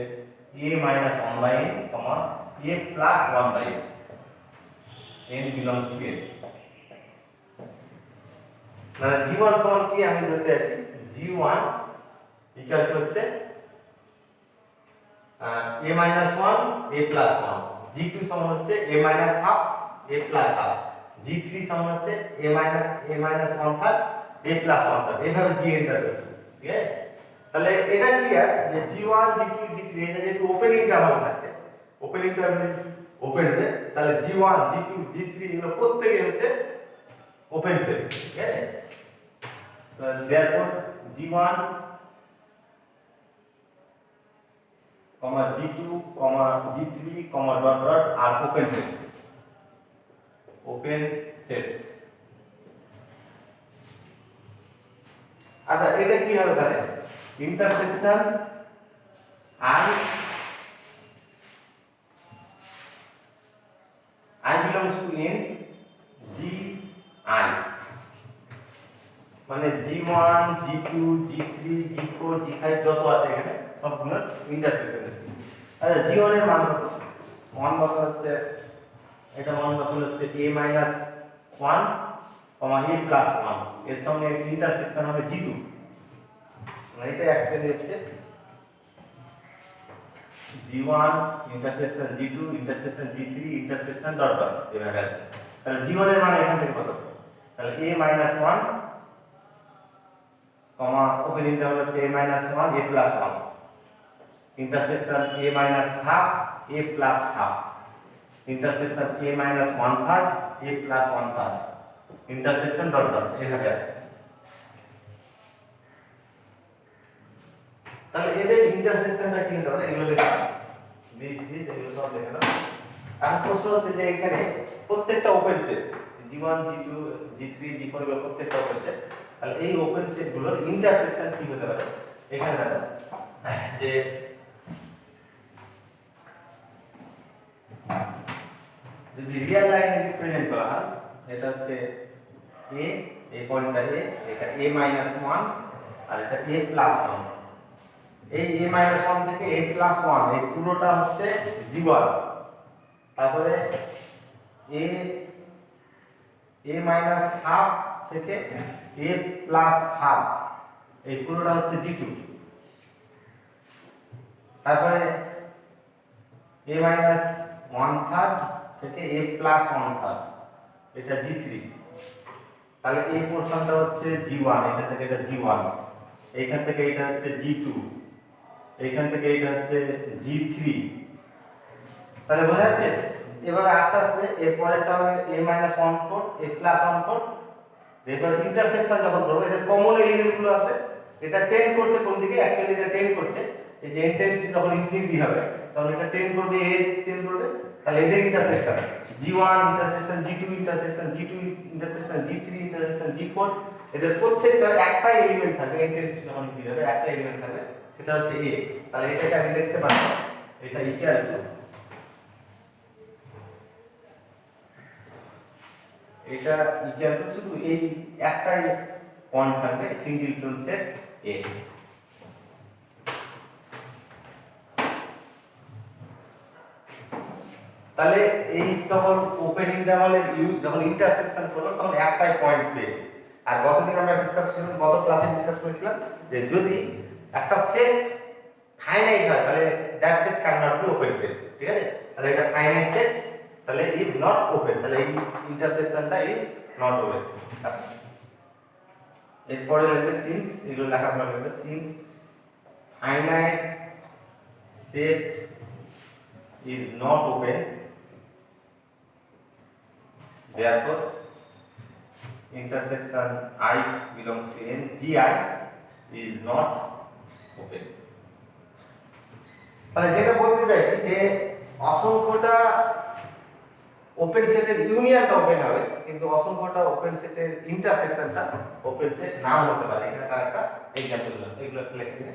a minus 1 by n, a plus 1 by n belongs to n। মানে G1 সমান কি আমি ধরতে আছি, G1 ইকুয়াল টু হচ্ছে a minus 1 a plus 1, G2 সমান হচ্ছে a minus half a plus half, G3 সমান হচ্ছে a minus 1 third a plus 1 third, এইভাবে GN টা রয়েছে, ঠিক আছে? তাহলে এটা ক্লিয়ার যে G1 G2 G3 এটা যেহেতু ওপেন ইন্টারভাল থাকছে, ওপেন ইন্টারভাল ওপেন সেট, তাহলে G1 G2 G3 এগুলো প্রত্যেকই হচ্ছে ওপেন সেট, ঠিক আছে? therefore G1 G2 G3 dot dot are open sets। আচ্ছা এটা কি হবে তাহলে, intersection I belongs to N G I মানে G1 G2 G3 G4 G5 যত আছে এখানে সবগুলোর ইন্টারসেকশন আছে। আচ্ছা G1 এর মান কত? 1 বসানো হচ্ছে, এটা 1 বসানো হচ্ছে a minus 1 comma a plus 1, এর সঙ্গে ইন্টারসেকশন হবে G2, মানে এটা অ্যাকচুয়ালি হচ্ছে G1 intersection G2 intersection G3 intersection dot dot এভাবে আছে। তাহলে G1 এর মান এখান থেকে কত হচ্ছে? তাহলে a minus 1 comma open interval হচ্ছে a minus 1 a plus 1 intersection a minus half a plus half intersection a minus 1/3 a plus 1/3 intersection dot dot এভাবে আছে। তাহলে এদের ইন্টারসেকশনটা কি হতে পারে এগুলো লেখা দিস এগুলো সব লেখা দাও। এখন প্রশ্ন হচ্ছে যে এখানে প্রত্যেকটা open set G1 G2 G3 G4 এগুলো প্রত্যেকটা ওপেন সেট, তাহলে এই ওপেন সেটগুলোর ইন্টারসেকশন কি হতে পারে? এখানে দেখো যে যদি রিয়েল লাইন রিপ্রেজেন্ট করা হয়, এটা হচ্ছে a, এই পয়েন্টটা a, এটা a মাইনাস 1 আর এটা a প্লাস 1, এই a মাইনাস 1 থেকে a প্লাস 1 এই পুরোটা হচ্ছে G1, তারপরে a মাইনাস হাফ থেকে a প্লাস হাফ এই পুরোটা হচ্ছে G2, তারপরে a মাইনাস 1/3 থেকে a প্লাস 1/3 এটা G3, তাহলে এই পোরশনটা হচ্ছে G1, এখান থেকে এটা G1, এইখান থেকে এটা হচ্ছে G2, এইখান থেকে এটা হচ্ছে G3, তাহলে বোঝা যাচ্ছে এভাবে আস্তে আস্তে এর পরেরটা হবে a মাইনাস 1/4 a প্লাস 1/4, এরপর ইন্টারসেকশন যখন করব এদের কমন এলিমেন্টগুলো আছে, এটা টেন্ড করছে কোন দিকে? অ্যাকচুয়ালি এটা টেন্ড করছে এই যে ইন্টেন্সিটি যখন ইনফিনিটি হবে তখন এটা টেন্ড করবে a টেন্ড করবে, তাহলে এদের intersection G1 intersection G2 intersection G2 intersection G3 intersection G4, এদের প্রত্যেকটার একটা এলিমেন্ট থাকবে, ইন্টেন্সিটি যখন ইনফিনিটি হবে একটা এলিমেন্ট থাকবে, সেটা হচ্ছে a। তাহলে এটাকে আমি লিখতে পারি এটা ইকুয়াল টু, এটা ইকুয়াল টু শুধু এই একটাই পয়েন্ট থাকবে সিঙ্গেলটন সেট a। তাহলে এই সকল ওপেন ইন্টারভালের যখন ইন্টারসেকশন করলাম তখন একটাই পয়েন্ট পেয়েছি। আর গতদিন আমরা ডিসকাস করেছিলাম, গত ক্লাসে ডিসকাস করেছিলাম যে যদি একটা সেট ফাইনাইট হয় তাহলে that set can not be open set, ঠিক আছে? তাহলে এটা ফাইনাইট সেট, তাহলে ইজ নট ওপেন, তাহলে এই ইন্টারসেকশনটা ইজ নট ওপেন। এরপরে লিখবে সিন্স, এগুলো লেখার পর লিখবে since finite set is not open, therefore intersection I belongs to n Gi is not open। তাহলে যেটা বলতে চাইছি যে অসংখ্যটা ওপেন সেটের ইউনিয়নটা ওপেন হবে, কিন্তু অসংখ্যটা ওপেন সেটের ইন্টারসেকশনটা ওপেন সেট নাও হতে পারে। এখানে তার একটা এক্সাম্পল দিলাম, এগুলো লিখে দিন।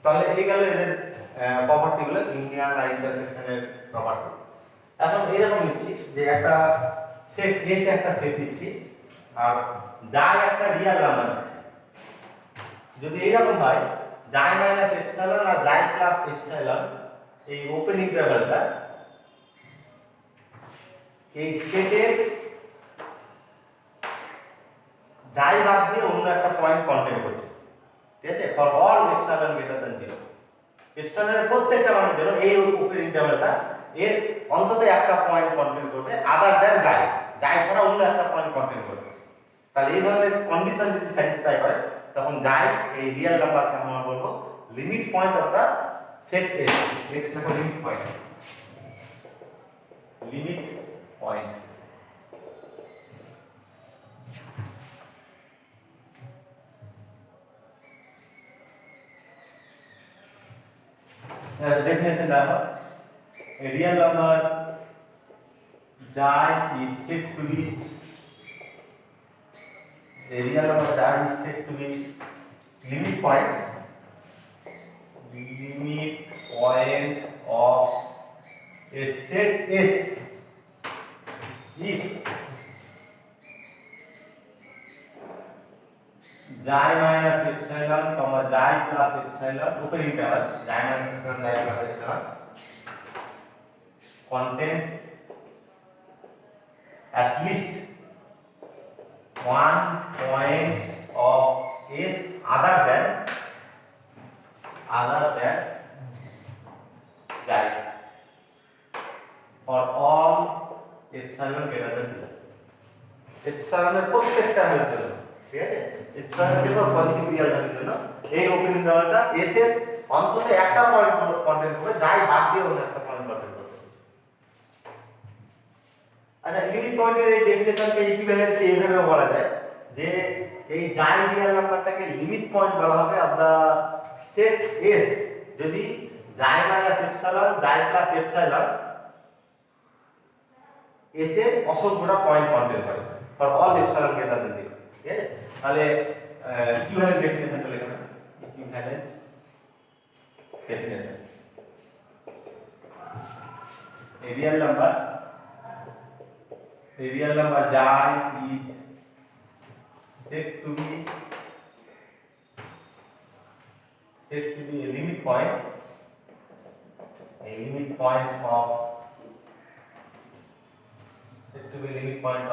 তাহলে এই গেল এদের প্রপার্টিগুলো, ইউনিয়ন আর ইন্টারসেকশনের প্রপার্টি। এখন এইরকম নিচ্ছি যে একটা সেট এস একটা সেট নিচ্ছি আর যাই একটা রিয়েল নাম্বার নিচ্ছি। যদি এইরকম হয় যাই মাইনাস এপসাইলন আর যাই প্লাস এপসাইলন, এই ওপেন ইন্টারভালটা এই সেটের যাই বাদ দিয়ে অন্য একটা পয়েন্ট কন্টেন করছে, ঠিক আছে? For all epsilon greater than 0, এপসাইলনের প্রত্যেকটা মানের জন্য এই উপরের ইন্টারভ্যালটা এর অন্তত একটা পয়েন্ট কন্টেন করবে আদার দ্যান যাই, যাই ছাড়া অন্য একটা পয়েন্ট কন্টেন করবে। তাহলে এই ধরনের কন্ডিশন যদি স্যাটিসফাই করে তখন যাই এই রিয়েল নাম্বারকে আমরা বলবো limit point of the set S. Next দেখো limit point. Limit point definition number, a real number xi is said to be, a real number xi is said to be limit point of a set S if xi minus epsilon comma xi plus epsilon open interval xi minus epsilon xi plus epsilon contains at least one point of S other than xi for all epsilon greater than 0, epsilon এর প্রত্যেকটা ভ্যালুর জন্য, ঠিক আছে? epsilon এর positive real ভ্যালুর জন্য এই ওপেন ইন্টারভালটা S এর অন্তত একটা পয়েন্ট কন্টেন করবে, যাই বাদ দিয়ে অন্য একটা পয়েন্ট কন্টেন করবে। আচ্ছা, লিমিট পয়েন্টের এই ডেফিনেশনকে ইকুইভ্যালেন্ট এইভাবে বলা যায় যে এই যাই রিয়েল নাম্বারটাকে লিমিট পয়েন্ট বলা হবে অফ দা সেট S যদি xi minus epsilon xi plus epsilon S এর অসংখ্যটা পয়েন্ট কন্টেন করে for all epsilon greater than 0, ঠিক আছে? তাহলে ইকুইভ্যালেন্ট ডেফিনেশনটা লিখে নাও। Equivalent definition, a real number xi is said to be a limit point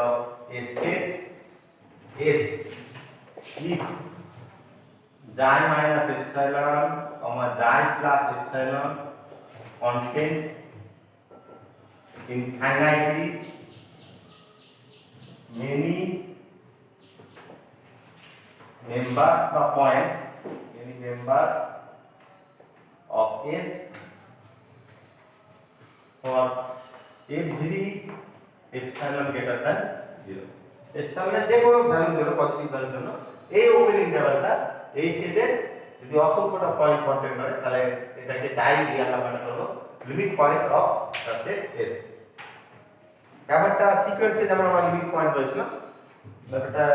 of a set S if xi minus epsilon comma xi plus epsilon contains infinitely many members of points, many members of S for every epsilon greater than 0, এপসাইলনের যে কোনো ভ্যালুর জন্য, positive ভ্যালুর জন্য এই open ইন্টারভালটা এই সেটে যদি অসংখ্যটা পয়েন্ট কন্টেন করে তাহলে এটাকে যাই রিয়েল নাম্বারটা হলো limit point of the set S। ব্যাপারটা সিকোয়েন্সে যেমন আমরা লিমিট পয়েন্ট করেছিলাম ব্যাপারটা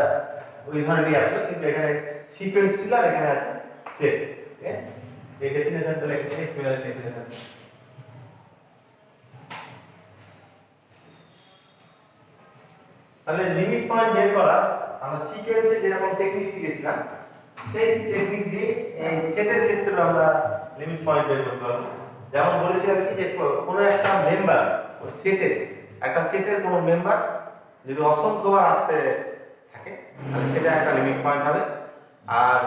ওই ধরনেরই আসলো, কিন্তু এখানে সিকোয়েন্স ছিল আর এখানে আছে সেট। এই ডেফিনেশনটা লিখতে ইকুইভ্যালেন্ট ডেফিনেশন। তাহলে লিমিট পয়েন্ট বের করা আমরা সিকোয়েন্সে যেরকম টেকনিক শিখেছিলাম সেই টেকনিক দিয়ে এই সেটের ক্ষেত্রে আমরা লিমিট পয়েন্ট বের করতে পারবো। যেমন বলেছিলাম কি যে কোনো একটা মেম্বার সেটের, একটা সেটের কোনো মেম্বার যদি অসংখ্যবার আসতে থাকে তাহলে সেটা একটা লিমিট পয়েন্ট হবে। আর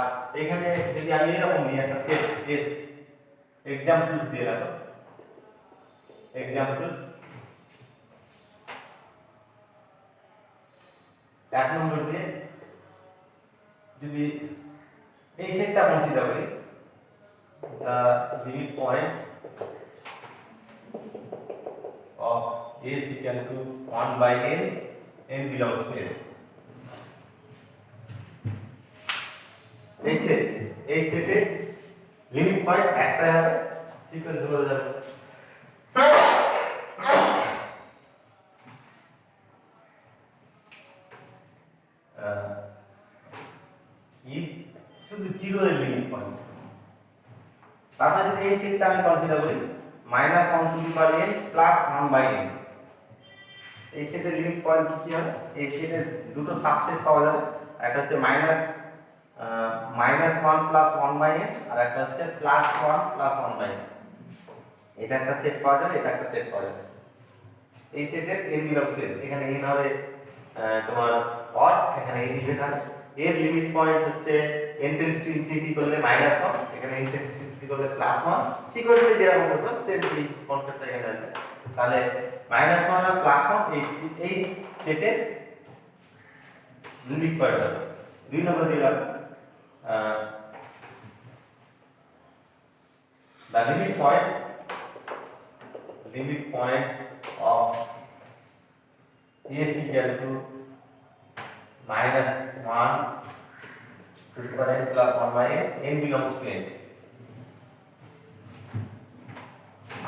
এখানে যদি আমি এরকম নিই একটা সেট এস, এক্সাম্পলস দিয়ে রাখো, এক্সাম্পলস 1 নম্বর দিয়ে যদি এই সেটটা কনসিডার করি, the limit point of A is equal to 1 by n, n belongs to n। এই সেটে লিমিট পয়েন্ট একটাই হবে, সিকোয়েন্স বলা যাবে। শুধু 0 এর লিমিট পয়েন্ট। তারপরে যদি এই সেটটা আমি কনসিডার করি -1 to the power n plus 1 by n, এই সেটের লিমিট পয়েন্ট কি হবে? এই সেটের দুটো সাবসেট পাওয়া যাবে, একটা হচ্ছে -1 প্লাস 1 বাই n আর একটা হচ্ছে +1 প্লাস 1 বাই n। এটা একটা সেট পাওয়া যাবে, এটা একটা সেট পাওয়া যাবে। এই সেটের n বিলংস টু n, এখানে n হবে তোমার অড, এখানে n ইভেন হবে। এর লিমিট পয়েন্ট হচ্ছে n টেন্ডস টু ইনফিনিটি করলে -1, এখানে n টেন্ডস টু ইনফিনিটি করলে +1, সিকোয়েন্সে যেরকম বলছো সেম এই কনসেপ্টটা এখানে আসবে। তাহলে -1 আর +1 এই সেটের লিমিট পয়েন্ট হবে। 2 নম্বর দিলাম the limit points of a is equal to -1 to the power n plus 1 by n belongs to n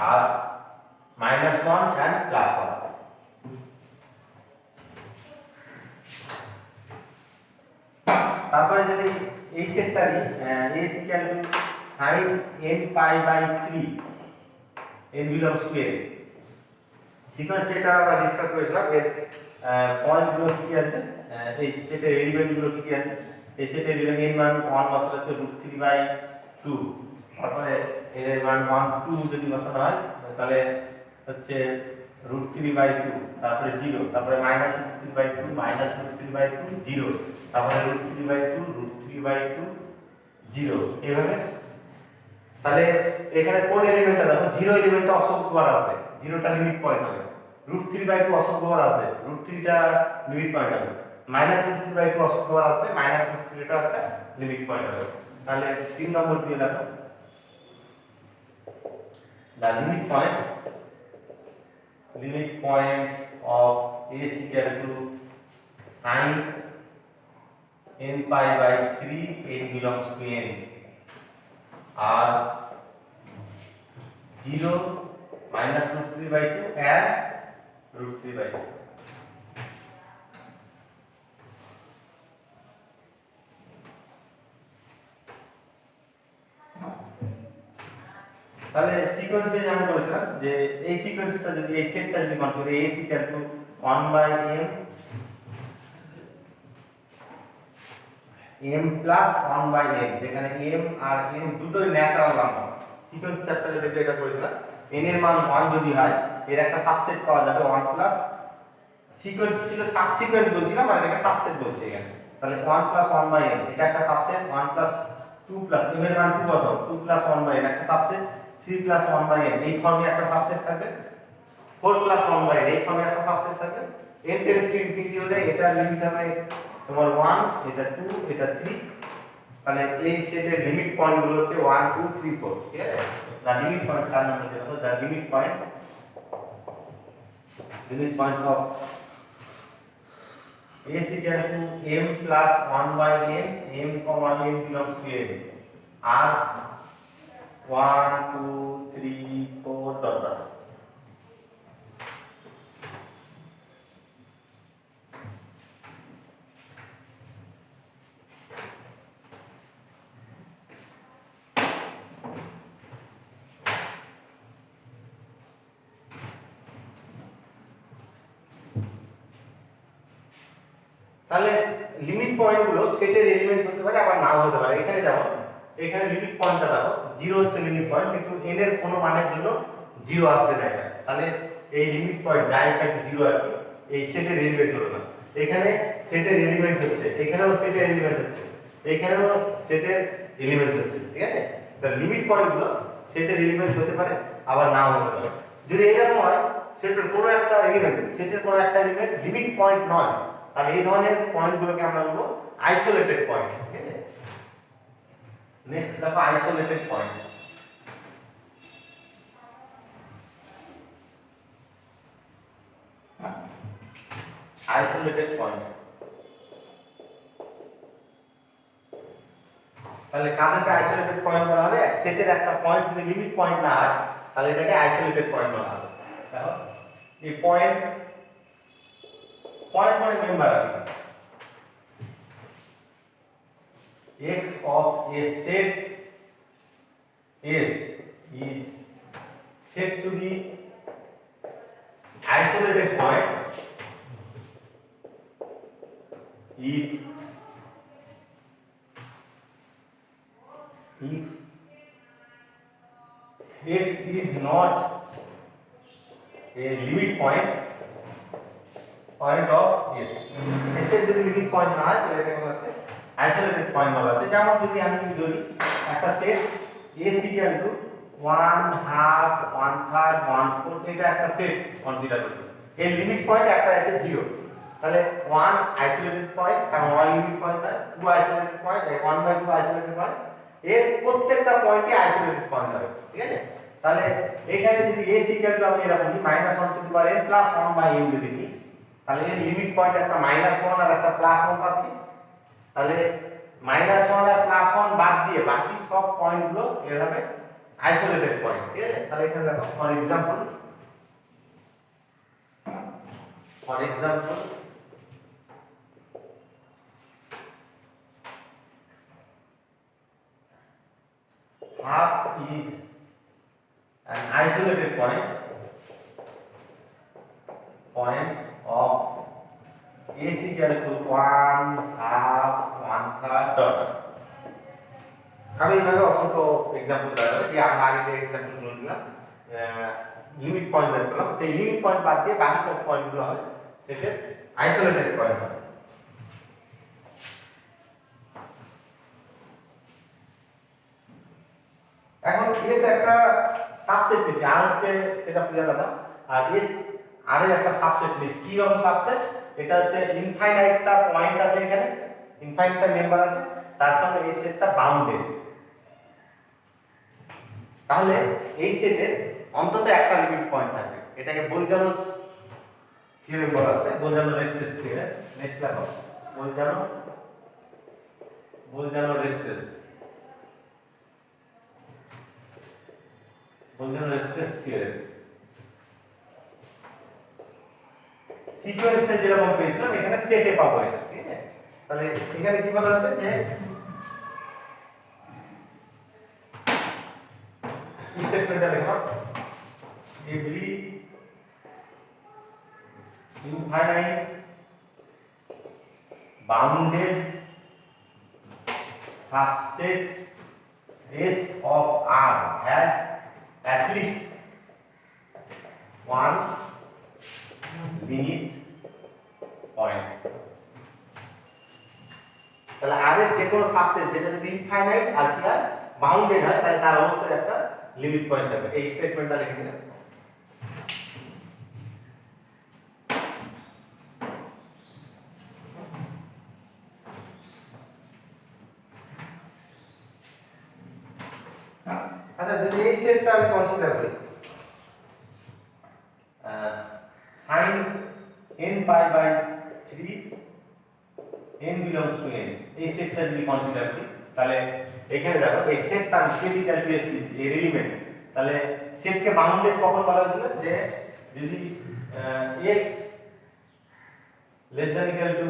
are -1 and +1. তারপরে যদি এই সেটটারই a is equal to sin n pi by 3 n belongs to n sequence যেটা আমরা discuss করেছিলাম এর পয়েন্টগুলো কি আছে, এই সেটের এলিমেন্টগুলো কি আছে, এই সেটের এলিমেন্ট মান 1 বসানো হচ্ছে √3/2, তারপরে এর মান 1 2 যদি বসানো হয় তাহলে হচ্ছে √3/2, তারপরে 0, তারপরে -√3/2 -√3/2 0, তারপরে √3/2 √3/2 0, এইভাবে। তাহলে এখানে কোন এলিমেন্টটা দেখো, 0 এলিমেন্টটা অসংখ্যবার আসবে, 0টা লিমিট পয়েন্ট হবে, √3/2 অসংখ্যবার আসবে, √3টা লিমিট পয়েন্ট হবে, -√3/2 অসংখ্যবার আসবে, -√3টা একটা লিমিট পয়েন্ট হবে। তাহলে 3 নম্বর দিয়ে দেখো the limit points of a is equal to sin n pi by 3 n belongs to n are 0, -√3/2 and √3/2. তাহলে সিকোয়েন্সে যেমন বলেছিলাম যে এই সিকোয়েন্সটা যদি এই সেটটা যদি consider a is equal to 1/m m plus 1/n, যেখানে m আর n দুটোই ন্যাচারাল নাম্বার। সিকোয়েন্স চ্যাপ্টারে দেখে এটা করেছিলাম, n এর মান 1 যদি হয় এর একটা সাবসেট পাওয়া যাবে 1 প্লাস, সিকোয়েন্স ছিল সাবসিকোয়েন্স বলছিলাম আর এটাকে সাবসেট বলছি এখানে। তাহলে 1 plus 1/n এটা একটা সাবসেট, 1 plus 2 plus m এর মান 2 বসাও, 2 plus 1/n একটা সাবসেট, 3 plus 1/n এই ফর্মে একটা সাবসেট থাকবে, 4 plus 1/n এই ফর্মে একটা সাবসেট থাকবে। n টেন্ডস টু ইনফিনিটি হলে এটা লিমিট হবে তোমার 1, এটা 2, এটা 3। তাহলে এই সেটের লিমিট পয়েন্ট গুলো হচ্ছে 1 2 3 4, ঠিক আছে। দা লিমিট পয়েন্ট তার নাম হচ্ছে the limit points of a is equal to m plus 1/n m, n belongs to n are 1 2 3 4 dot dot। তাহলে লিমিট পয়েন্টগুলো সেটের এলিমেন্ট হতে পারে আবার নাও হতে পারে। এখানে যেমন এখানে লিমিট পয়েন্টটা দেখো 0 হচ্ছে লিমিট পয়েন্ট, কিন্তু n এর কোনো মানের জন্য 0 আসবে না এটা, তাহলে এই লিমিট পয়েন্ট যা ইকুয়াল টু 0 আর কি, এই সেটের এলিমেন্ট হলো না। এখানে সেটের এলিমেন্ট হচ্ছে, এখানেও সেটের এলিমেন্ট হচ্ছে, এখানেও সেটের এলিমেন্ট হচ্ছে, ঠিক আছে। তাহলে লিমিট পয়েন্টগুলো সেটের এলিমেন্ট হতে পারে আবার নাও হতে পারে। যদি এরকম হয় সেটের কোনো একটা এলিমেন্ট লিমিট পয়েন্ট নয়, তাহলে এই ধরনের পয়েন্টগুলোকে আমরা বলবো আইসোলেটেড পয়েন্ট, ঠিক আছে। নেক্সট দেখো আইসোলেটেড পয়েন্ট। আইসোলেটেড পয়েন্ট তাহলে কাদেরকে আইসোলেটেড পয়েন্ট বলা হবে? সেটের একটা পয়েন্ট যদি লিমিট পয়েন্ট না হয় তাহলে এটাকে আইসোলেটেড পয়েন্ট বলা হবে। দেখো এই পয়েন্ট মানে মেম্বার আর x of a set is said to be isolated point if x is not a limit point of s, s এর যদি লিমিট পয়েন্ট না হয় তাহলে এটাকে বলা হচ্ছে আইসোলেটেড পয়েন্ট বলা হচ্ছে। যেমন যদি আমি ধরি একটা set S equal to 1 half 1 third 1 fourth, এটা একটা সেট কনসিডার করছি। এর লিমিট পয়েন্ট একটা আছে 0, তাহলে 1 আইসোলেটেড পয়েন্ট, কারণ 1 লিমিট পয়েন্ট নয়, 2 আইসোলেটেড পয়েন্ট, 1/2 আইসোলেটেড পয়েন্ট, এর প্রত্যেকটা পয়েন্টই আইসোলেটেড পয়েন্ট হবে, ঠিক আছে। তাহলে এখানে যদি S ইকুয়াল টু আমি এরকম নিই -1 to the power n plus 1/n যদি নিই, তাহলে এর লিমিট পয়েন্ট একটা -1 আর একটা +1 পাচ্ছি। তাহলে -1 আর +1 বাদ দিয়ে বাকি সব পয়েন্টগুলো এর হবে আইসোলেটেড পয়েন্ট, ঠিক আছে। তাহলে এখানে দেখো for example half is an isolated point of S equal to 1 half 1 third dot। আমি এইভাবে অসংখ্য এক্সাম্পল দেওয়া যাবে, যে আমরা আগে যে এক্সাম্পলগুলো দিলাম লিমিট পয়েন্ট বের করলাম, সেই লিমিট পয়েন্ট বাদ দিয়ে বাকি সব পয়েন্টগুলো হবে সেটা আইসোলেটেড পয়েন্ট হবে। এখন S একটা সাবসেট নিচ্ছে, আর হচ্ছে সেটা বুঝা গেল। আর S আর এর একটা সাবসেট নিচ্ছে, কি রকম সাবসেট? এটা হচ্ছে ইনফাইনাইটটা পয়েন্ট আছে এখানে, ইনফাইনাইটটা মেম্বার আছে, তার সঙ্গে এই সেটটা বাউন্ডেড। তাহলে এই সেটের অন্তত একটা লিমিট পয়েন্ট থাকবে, এটাকে বোলজানোস থিওরেম বলা হচ্ছে, বোলজানো-রেস্ট্রেস থিওরেম। নেক্সট দেখো বোলজানো-রেস্ট্রেস থিওরেম। সিকোয়েন্সে যেরকম পেয়েছিলাম এখানে সেটে পাবো এটা, ঠিক আছে। তাহলে এখানে কি বলা হচ্ছে যে স্টেটমেন্টটা লেখো, every infinite bounded subset S of R has at least one limit point। তাহলে R এর যে কোনো সাবসেট যেটা যদি ইনফাইনাইট আর কি আর বাউন্ডেড হয়, তাহলে তার অবশ্যই একটা লিমিট পয়েন্ট থাকবে। এই স্টেটমেন্টটা লিখে দিলাম। আচ্ছা, যদি এই সেটটা আমি কনসিডার করি sin n π/3 n belongs to n, এই সেটটা যদি কনসিডার করি, তাহলে এখানে দেখো এই সেটটা ক্রিটিক্যাল প্লেস নিচ্ছে এর এলিমেন্ট। তাহলে সেটকে বাউন্ডেড কখন বলা হয়েছিল? যে যদি x less than equal to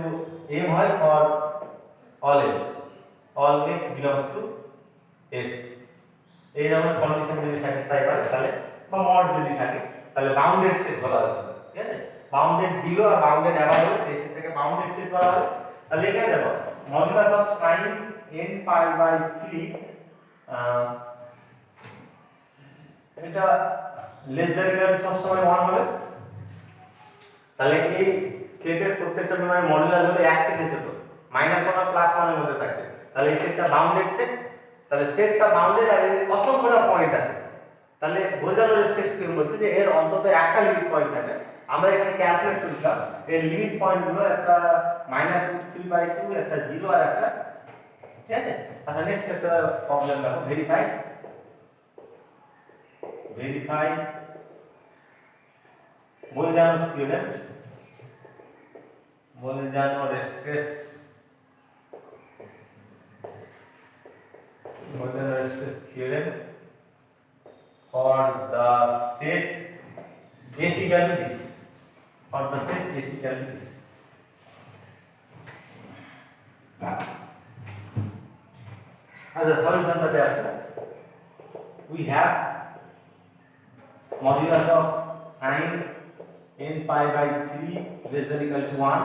m হয় for all x belongs to s, এই রকম কন্ডিশন যদি স্যাটিসফাই করে, তাহলে বা মড যদি থাকে, তাহলে বাউন্ডেড সেট বলা হয়েছিল, ঠিক আছে। Bounded below are bounded above হলে সেই সেটটাকে বাউন্ডেড সেট বলা হয়। তাহলে এখানে দেখো মডুলাস অফ sin n π/3 এটা লেস দ্যান ইকুয়াল সব সময় 1 হবে। তাহলে এই সেটের প্রত্যেকটা মেম্বারের মডুলাস হলো 1 থেকে ছোট, -1 আর +1 এর মধ্যে থাকে। তাহলে এই সেটটা বাউন্ডেড সেট। তাহলে সেটটা বাউন্ডেড আর এর অসংখ্যটা পয়েন্ট আছে। তাহলে বোলজানো-রেস্ট্রেস থিওরেম বলছে যে এর অন্তত একটা লিমিট পয়েন্ট থাকে। আমরা এখানে ক্যালকুলেট করেছিলাম এর লিমিট পয়েন্টগুলো একটা -√3/2, একটা 0 আর একটা, ঠিক আছে। আচ্ছা, নেক্সট একটা প্রবলেম দেখো, verify Bolzano's theorem, Bolzano Weierstrass theorem for the set S equal to this, for the set S equal to this। আচ্ছা, সলিউশনটা দেয়া আছে, we have modulus of sin n π/3 less than equal to 1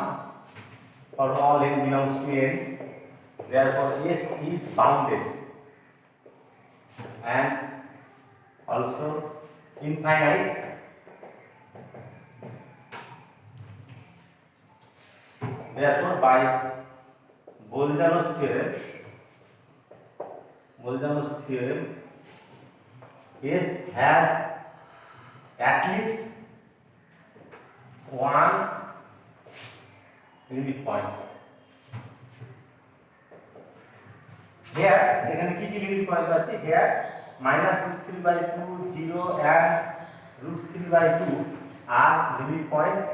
for all n belongs to n, therefore S is bounded and also infinite, therefore by Bolzano's theorem S has at least one limit point. Here এখানে কি কি limit point আছে? Here -√3/2, 0 and √3/2 are limit points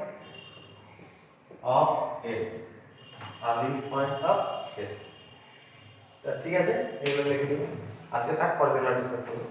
of S. Are limit points of S. তো ঠিক আছে, এগুলো লিখে দেব। আজকে থাক, পরে দিন ডিসকাস করব।